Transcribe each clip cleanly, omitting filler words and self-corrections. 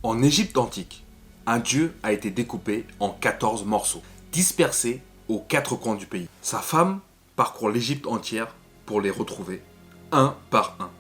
En Égypte antique, un dieu a été découpé en 14 morceaux, dispersés aux quatre coins du pays. Sa femme parcourt l'Égypte entière pour les retrouver, un par un.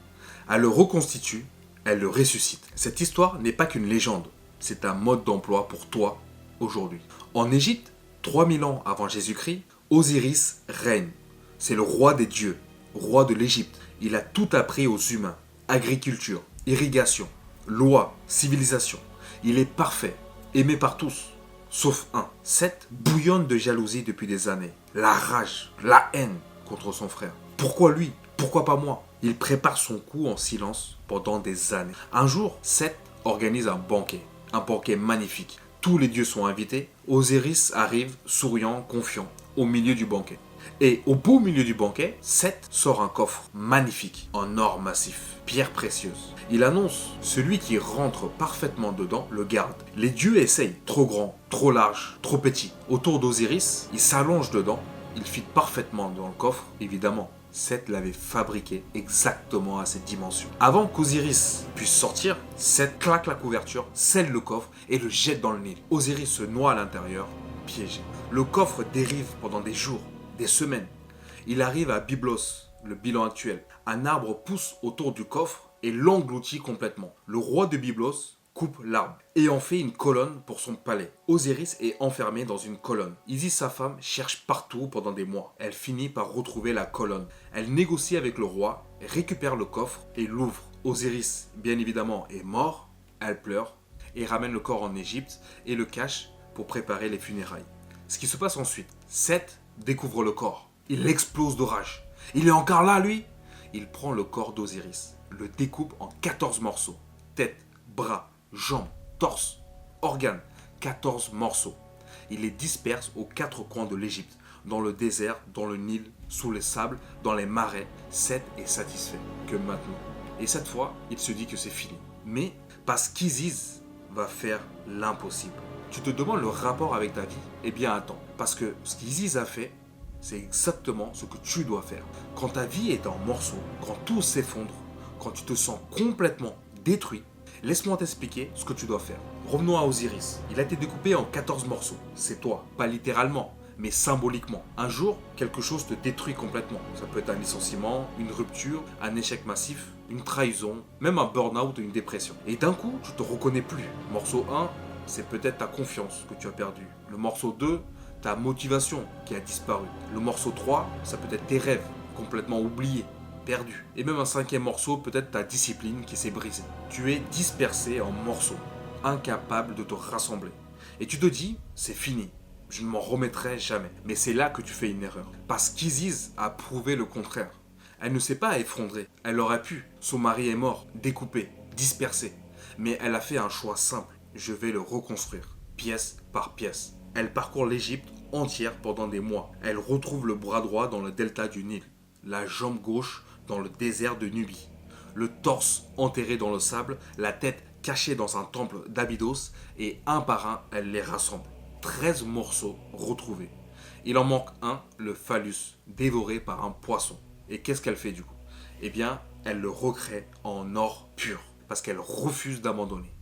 Elle le reconstitue, elle le ressuscite. Cette histoire n'est pas qu'une légende, c'est un mode d'emploi pour toi aujourd'hui. En Égypte, 3000 ans avant Jésus-Christ, Osiris règne. C'est le roi des dieux, roi de l'Égypte. Il a tout appris aux humains. Agriculture, irrigation, loi, civilisation. Il est parfait, aimé par tous, sauf un. Seth bouillonne de jalousie depuis des années. La rage, la haine contre son frère. Pourquoi lui? Pourquoi pas moi? Il prépare son coup en silence pendant des années. Un jour, Seth organise un banquet magnifique. Tous les dieux sont invités. Osiris arrive, souriant, confiant, au milieu du banquet. Et au beau milieu du banquet, Seth sort un coffre magnifique, en or massif, pierre précieuse. Il annonce, celui qui rentre parfaitement dedans le garde. Les dieux essayent, trop grand, trop large, trop petit. Autour d'Osiris, il s'allonge dedans, il fit parfaitement dans le coffre, évidemment. Seth l'avait fabriqué exactement à cette dimension. Avant qu'Osiris puisse sortir, Seth claque la couverture, scelle le coffre et le jette dans le Nil. Osiris se noie à l'intérieur, piégé. Le coffre dérive pendant des jours, des semaines. Il arrive à Byblos, le bilan actuel. Un arbre pousse autour du coffre et l'engloutit complètement. Le roi de Byblos coupe l'arbre et en fait une colonne pour son palais. Osiris est enfermé dans une colonne. Isis, sa femme, cherche partout pendant des mois. Elle finit par retrouver la colonne. Elle négocie avec le roi, récupère le coffre et l'ouvre. Osiris, bien évidemment, est mort. Elle pleure et ramène le corps en Égypte et le cache pour préparer les funérailles. Ce qui se passe ensuite, Seth découvre le corps. Il explose de rage. Il est encore là, lui? Il prend le corps d'Osiris, le découpe en 14 morceaux. Tête, bras, jambes, torse, organes. 14 morceaux. Il les disperse aux quatre coins de l'Égypte, dans le désert, dans le Nil, sous les sables, dans les marais. Seth est satisfait que maintenant. Et cette fois, il se dit que c'est fini. Mais parce qu'Isis va faire l'impossible. Tu te demandes le rapport avec ta vie? Eh bien attends, parce que ce qu'Isis a fait, c'est exactement ce que tu dois faire. Quand ta vie est en morceaux, quand tout s'effondre, quand tu te sens complètement détruit, laisse-moi t'expliquer ce que tu dois faire. Revenons à Osiris. Il a été découpé en 14 morceaux. C'est toi, pas littéralement, mais symboliquement. Un jour, quelque chose te détruit complètement. Ça peut être un licenciement, une rupture, un échec massif, une trahison, même un burn-out ou une dépression. Et d'un coup, tu te reconnais plus. Morceau 1, c'est peut-être ta confiance que tu as perdue. Le morceau 2, ta motivation qui a disparu. Le morceau 3, ça peut être tes rêves complètement oubliés, perdus. Et même un cinquième morceau, peut-être ta discipline qui s'est brisée. Tu es dispersé en morceaux, incapable de te rassembler. Et tu te dis, c'est fini, je ne m'en remettrai jamais. Mais c'est là que tu fais une erreur. Parce qu'Isis a prouvé le contraire. Elle ne s'est pas effondrée. Elle aurait pu. Son mari est mort, découpé, dispersé. Mais elle a fait un choix simple. Je vais le reconstruire, pièce par pièce. Elle parcourt l'Égypte entière pendant des mois. Elle retrouve le bras droit dans le delta du Nil, la jambe gauche dans le désert de Nubie, le torse enterré dans le sable, la tête cachée dans un temple d'Abydos, et un par un, elle les rassemble. 13 morceaux retrouvés. Il en manque un, le phallus, dévoré par un poisson. Et qu'est-ce qu'elle fait du coup? Eh bien, elle le recrée en or pur, parce qu'elle refuse d'abandonner.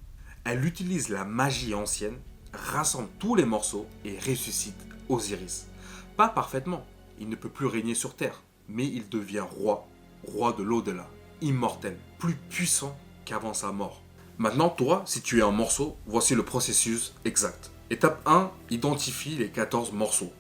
Elle utilise la magie ancienne, rassemble tous les morceaux et ressuscite Osiris. Pas parfaitement, il ne peut plus régner sur Terre, mais il devient roi, roi de l'au-delà, immortel, plus puissant qu'avant sa mort. Maintenant, toi, si tu es un morceau, voici le processus exact. Étape 1, identifie les 14 morceaux.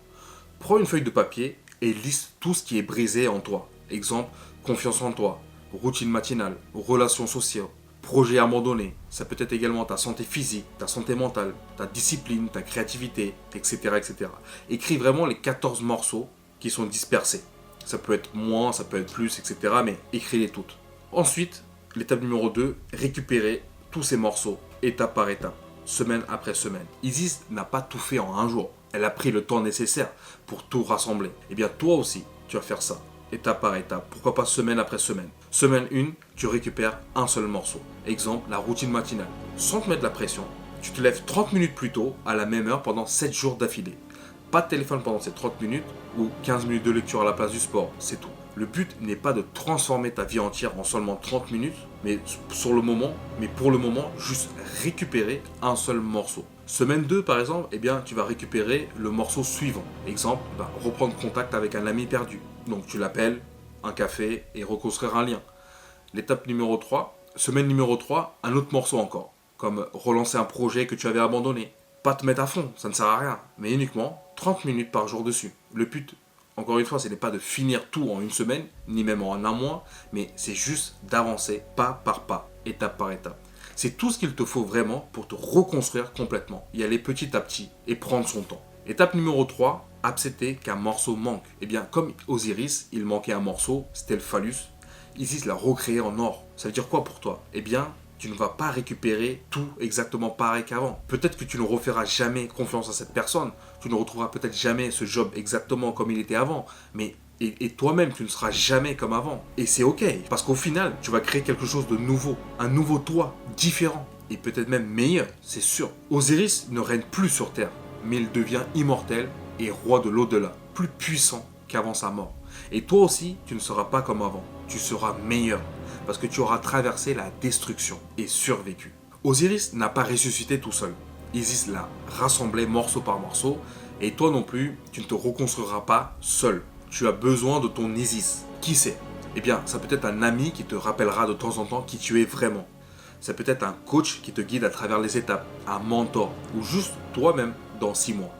Prends une feuille de papier et liste tout ce qui est brisé en toi. Exemple, confiance en toi, routine matinale, relations sociales, projet abandonné. Ça peut être également ta santé physique, ta santé mentale, ta discipline, ta créativité, etc. etc. Écris vraiment les 14 morceaux qui sont dispersés. Ça peut être moins, ça peut être plus, etc. Mais écris-les toutes. Ensuite, l'étape numéro 2, récupérer tous ces morceaux, étape par étape, semaine après semaine. Isis n'a pas tout fait en un jour. Elle a pris le temps nécessaire pour tout rassembler. Eh bien, toi aussi, tu vas faire ça, étape par étape. Pourquoi pas semaine après semaine. Semaine 1, tu récupères un seul morceau. Exemple, la routine matinale. Sans te mettre la pression, tu te lèves 30 minutes plus tôt, à la même heure, pendant 7 jours d'affilée. Pas de téléphone pendant ces 30 minutes, ou 15 minutes de lecture à la place du sport, c'est tout. Le but n'est pas de transformer ta vie entière en seulement 30 minutes, mais pour le moment, juste récupérer un seul morceau. Semaine 2, par exemple, eh bien, tu vas récupérer le morceau suivant. Exemple, reprendre contact avec un ami perdu. Donc tu l'appelles, un café et reconstruire un lien. L'étape numéro 3, semaine numéro 3, un autre morceau encore. Comme relancer un projet que tu avais abandonné. Pas te mettre à fond, ça ne sert à rien, mais uniquement 30 minutes par jour dessus. Le but, encore une fois, ce n'est pas de finir tout en une semaine, ni même en un mois, mais c'est juste d'avancer pas par pas, étape par étape. C'est tout ce qu'il te faut vraiment pour te reconstruire complètement, y aller petit à petit et prendre son temps. Étape numéro 3, accepter qu'un morceau manque. Eh bien, comme Osiris, il manquait un morceau, c'était le phallus, Isis l'a recréé en or. Ça veut dire quoi pour toi? Eh bien, tu ne vas pas récupérer tout exactement pareil qu'avant. Peut-être que tu ne referas jamais confiance à cette personne, tu ne retrouveras peut-être jamais ce job exactement comme il était avant, mais et toi-même, tu ne seras jamais comme avant. Et c'est ok, parce qu'au final, tu vas créer quelque chose de nouveau, un nouveau toi, différent, et peut-être même meilleur, c'est sûr. Osiris ne règne plus sur Terre, mais il devient immortel et roi de l'au-delà, plus puissant qu'avant sa mort. Et toi aussi, tu ne seras pas comme avant, tu seras meilleur, parce que tu auras traversé la destruction et survécu. Osiris n'a pas ressuscité tout seul. Isis l'a rassemblé morceau par morceau, et toi non plus, tu ne te reconstruiras pas seul. Tu as besoin de ton Isis. Qui c'est? Eh bien, ça peut être un ami qui te rappellera de temps en temps qui tu es vraiment. Ça peut être un coach qui te guide à travers les étapes, un mentor, ou juste toi-même dans 6 mois.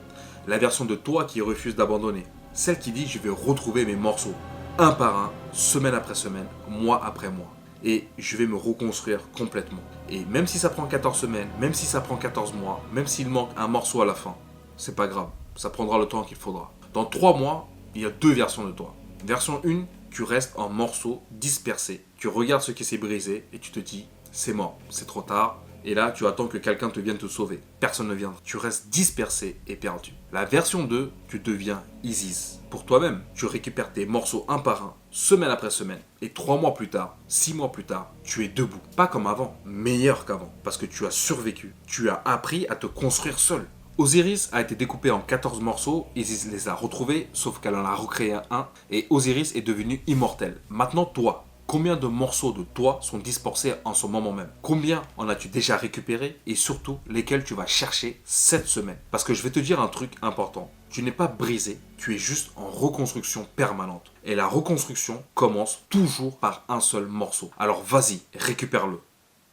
La version de toi qui refuse d'abandonner. Celle qui dit je vais retrouver mes morceaux, un par un, semaine après semaine, mois après mois. Et je vais me reconstruire complètement. Et même si ça prend 14 semaines, même si ça prend 14 mois, même s'il manque un morceau à la fin, c'est pas grave, ça prendra le temps qu'il faudra. Dans 3 mois, il y a 2 versions de toi. Version 1, tu restes en morceaux dispersés. Tu regardes ce qui s'est brisé et tu te dis, c'est mort, c'est trop tard. Et là, tu attends que quelqu'un te vienne te sauver. Personne ne viendra. Tu restes dispersé et perdu. La version 2, tu deviens Isis. Pour toi-même, tu récupères tes morceaux un par un, semaine après semaine. Et 3 mois plus tard, 6 mois plus tard, tu es debout. Pas comme avant, meilleur qu'avant. Parce que tu as survécu. Tu as appris à te construire seul. Osiris a été découpé en 14 morceaux, Isis les a retrouvés, sauf qu'elle en a recréé un, et Osiris est devenu immortel. Maintenant, toi, combien de morceaux de toi sont dispersés en ce moment même? Combien en as-tu déjà récupéré? Et surtout, lesquels tu vas chercher cette semaine? Parce que je vais te dire un truc important. Tu n'es pas brisé, tu es juste en reconstruction permanente. Et la reconstruction commence toujours par un seul morceau. Alors vas-y, récupère-le.